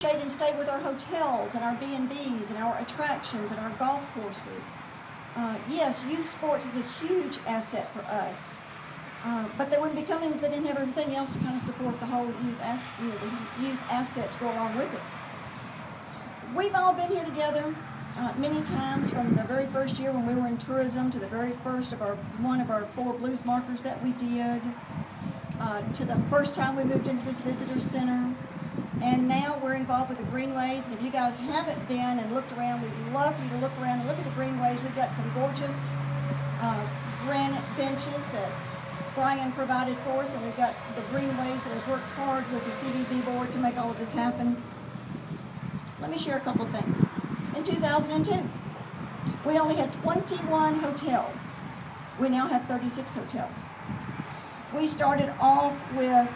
and stay with our hotels and our B&Bs and our attractions and our golf courses. Yes, youth sports is a huge asset for us, but they wouldn't be coming if they didn't have everything else to kind of support the whole the youth asset to go along with it. We've all been here together many times, from the very first year when we were in tourism to the very first of one of our 4 blues markers that we did, to the first time we moved into this visitor center. And now we're involved with the greenways, and if you guys haven't been and looked around, we'd love for you to look around and look at the greenways. We've got some gorgeous granite benches that Brian provided for us, and we've got the greenways that has worked hard with the CDB board to make all of this happen. Let me share a couple of things. In 2002, we only had 21 hotels. We now have 36 hotels. We started off with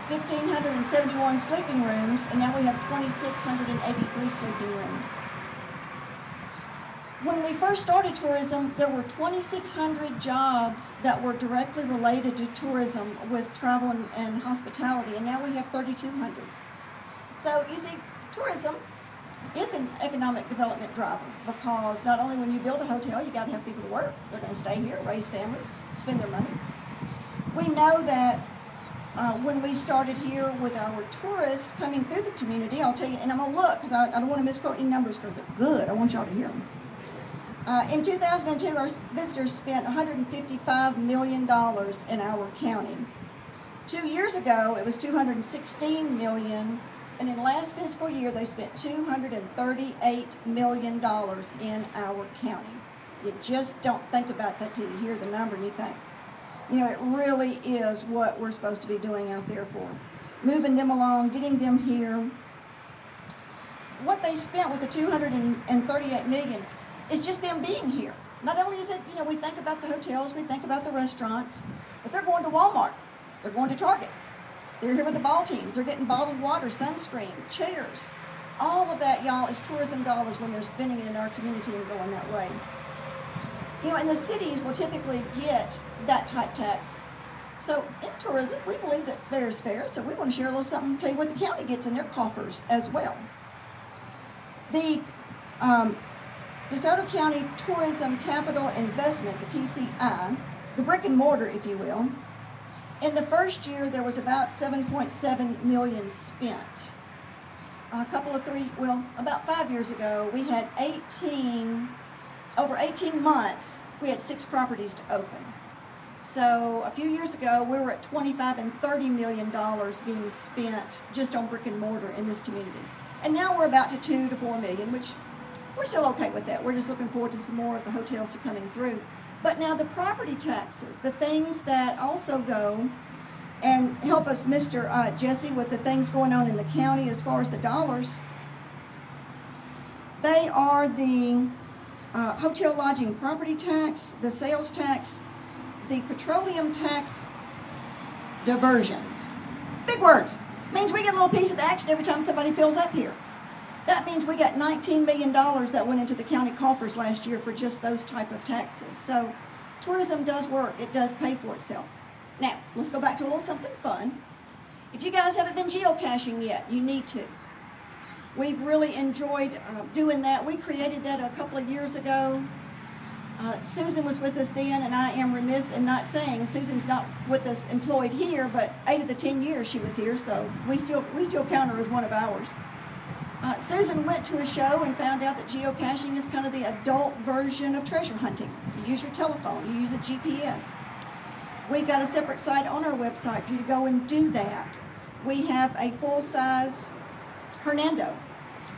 1,571 sleeping rooms, and now we have 2,683 sleeping rooms. When we first started tourism, there were 2,600 jobs that were directly related to tourism with travel and hospitality, and now we have 3,200. So you see, tourism is an economic development driver, because not only when you build a hotel, you got to have people to work. They're going to stay here, raise families, spend their money. We know that when we started here with our tourists coming through the community, I'll tell you, and I'm going to look because I don't want to misquote any numbers because they're good. I want y'all to hear them. In 2002, our visitors spent $155 million in our county. 2 years ago, it was $216 million, and in the last fiscal year, they spent $238 million in our county. You just don't think about that till you hear the number and you think, you know, it really is what we're supposed to be doing out there for. Moving them along, getting them here. What they spent with the $238 million is just them being here. Not only is it, you know, we think about the hotels, we think about the restaurants, but they're going to Walmart, they're going to Target, they're here with the ball teams, they're getting bottled water, sunscreen, chairs. All of that, y'all, is tourism dollars when they're spending it in our community and going that way. You know, and the cities will typically get that type tax. So in tourism, we believe that fair is fair, so we want to share a little something, tell you what the county gets in their coffers as well. The DeSoto County Tourism Capital Investment, the TCI, the brick and mortar, if you will, in the first year there was about $7.7 million spent. About 5 years ago, we had over 18 months, we had 6 properties to open. So a few years ago, we were at $25 and $30 million being spent just on brick and mortar in this community. And now we're about to $2 to $4 million, which we're still okay with that. We're just looking forward to some more of the hotels to coming through. But now the property taxes, the things that also go and help us, Mr. Jesse, with the things going on in the county as far as the dollars, they are the hotel lodging property tax, the sales tax, the petroleum tax diversions. Big words. Means we get a little piece of the action every time somebody fills up here. That means we got $19 million that went into the county coffers last year for just those type of taxes. So tourism does work. It does pay for itself. Now, let's go back to a little something fun. If you guys haven't been geocaching yet, you need to. We've really enjoyed doing that. We created that a couple of years ago. Susan was with us then, and I am remiss in not saying Susan's not with us employed here, but 8 of the 10 years she was here, so we still count her as one of ours. Susan went to a show and found out that geocaching is kind of the adult version of treasure hunting. You use your telephone, you use a GPS. We've got a separate site on our website for you to go and do that. We have a full-size Hernando.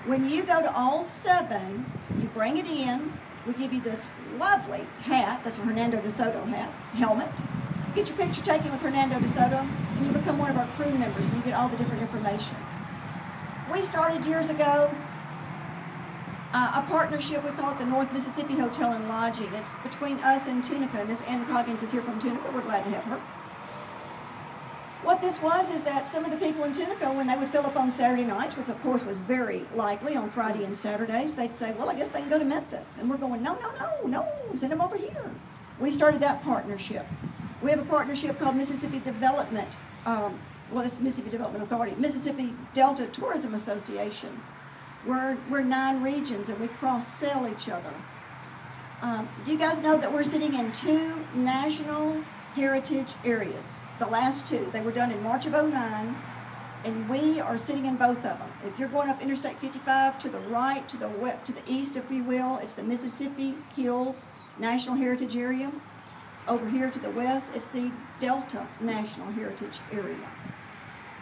When you go to all 7, you bring it in. We give you this lovely hat, that's a Hernando DeSoto hat, helmet. Get your picture taken with Hernando DeSoto, and you become one of our crew members, and you get all the different information. We started years ago a partnership, we call it the North Mississippi Hotel and Lodging. It's between us and Tunica. Miss Ann Coggins is here from Tunica. We're glad to have her. What this was is that some of the people in Tunica, when they would fill up on Saturday nights, which of course was very likely on Friday and Saturdays, they'd say, well, I guess they can go to Memphis. And we're going, no, send them over here. We started that partnership. We have a partnership called Mississippi Development well, this is Mississippi Development Authority, Mississippi Delta Tourism Association. We're 9 regions, and we cross-sell each other. Do you guys know that we're sitting in 2 national heritage areas? The last 2. They were done in March of '09, and we are sitting in both of them. If you're going up Interstate 55 to the right, to the east, if you will, it's the Mississippi Hills National Heritage Area. Over here to the west, it's the Delta National Heritage Area.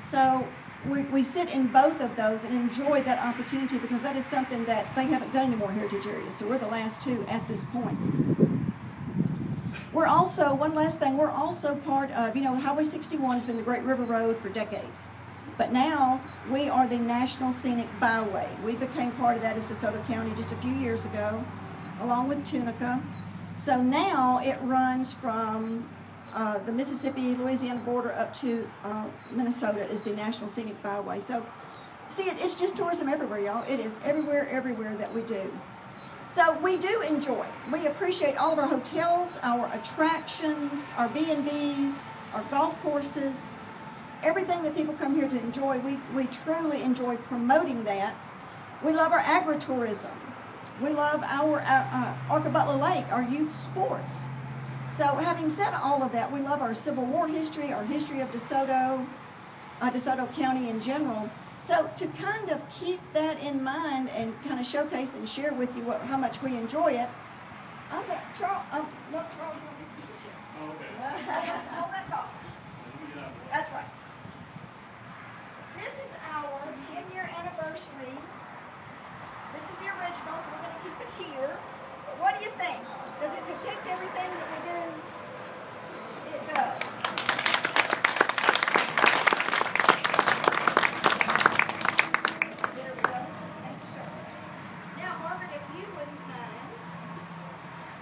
So we sit in both of those and enjoy that opportunity, because that is something that they haven't done anymore, heritage areas. So we're the last 2 at this point. We're also, one last thing, we're also part of, Highway 61 has been the Great River Road for decades. But now we are the National Scenic Byway. We became part of that as DeSoto County just a few years ago, along with Tunica. So now it runs from the Mississippi-Louisiana border up to Minnesota is the National Scenic Byway. So, see, it's just tourism everywhere, y'all. It is everywhere that we do. So we do enjoy. We appreciate all of our hotels, our attractions, our B&Bs, our golf courses, everything that people come here to enjoy. We truly enjoy promoting that. We love our agritourism. We love our Arca-Butler Lake, our youth sports. So having said all of that, we love our Civil War history, our history of DeSoto, DeSoto County in general. So to kind of keep that in mind and kind of showcase and share with you how much we enjoy it, I'm going to, Charles, look, Charles, you want me to see this yet? Oh, okay. Hold that thought. That's right. This is our 10-year anniversary. This is the original, so we're going to keep it here. But what do you think? Does it depict everything that we do? It does. There we go. Thank you, sir. Now, Margaret, if you wouldn't mind,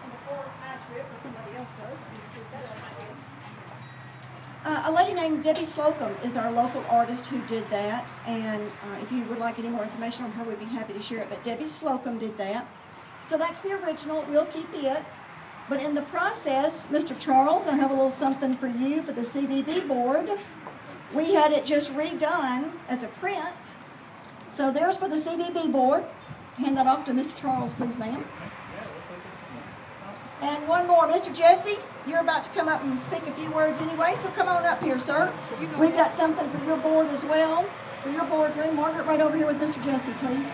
and before I trip, or somebody else does, let me scoot that up. A lady named Debbie Slocum is our local artist who did that, and if you would like any more information on her, we'd be happy to share it, but Debbie Slocum did that. So that's the original. We'll keep it. But in the process, Mr. Charles, I have a little something for you for the CVB board. We had it just redone as a print. So there's for the CVB board. Hand that off to Mr. Charles, please, ma'am. And one more. Mr. Jesse, you're about to come up and speak a few words anyway, so come on up here, sir. We've got something for your board as well, for your boardroom. Margaret, right over here with Mr. Jesse, please.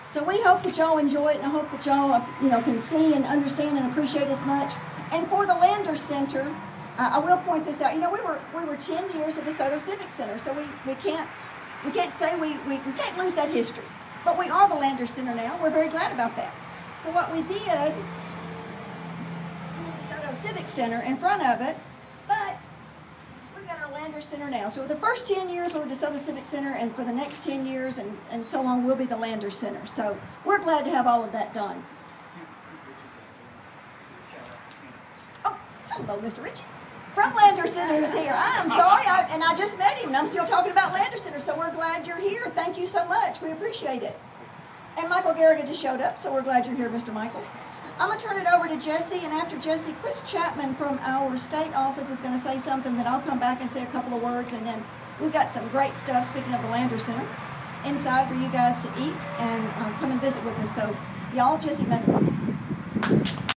So we hope that y'all enjoy it, and I hope that y'all, can see and understand and appreciate as much. And for the Lander Center, I will point this out. We were 10 years at DeSoto Civic Center, so we can't say we can't lose that history. But we are the Lander Center now. We're very glad about that. So what we did, DeSoto Civic Center in front of it, but we've got our Lander Center now. So the first 10 years we were DeSoto Civic Center, and for the next 10 years and so on, we'll be the Lander Center. So we're glad to have all of that done. Oh, hello, Mr. Ritchie. From Lander Center is here. I am sorry, and I just met him, and I'm still talking about Lander Center, so we're glad you're here. Thank you so much. We appreciate it. And Michael Garriga just showed up, so we're glad you're here, Mr. Michael. I'm going to turn it over to Jesse, and after Jesse, Chris Chapman from our state office is going to say something, that I'll come back and say a couple of words, and then we've got some great stuff, speaking of the Lander Center, inside for you guys to eat and come and visit with us. So, y'all, Jesse Medley.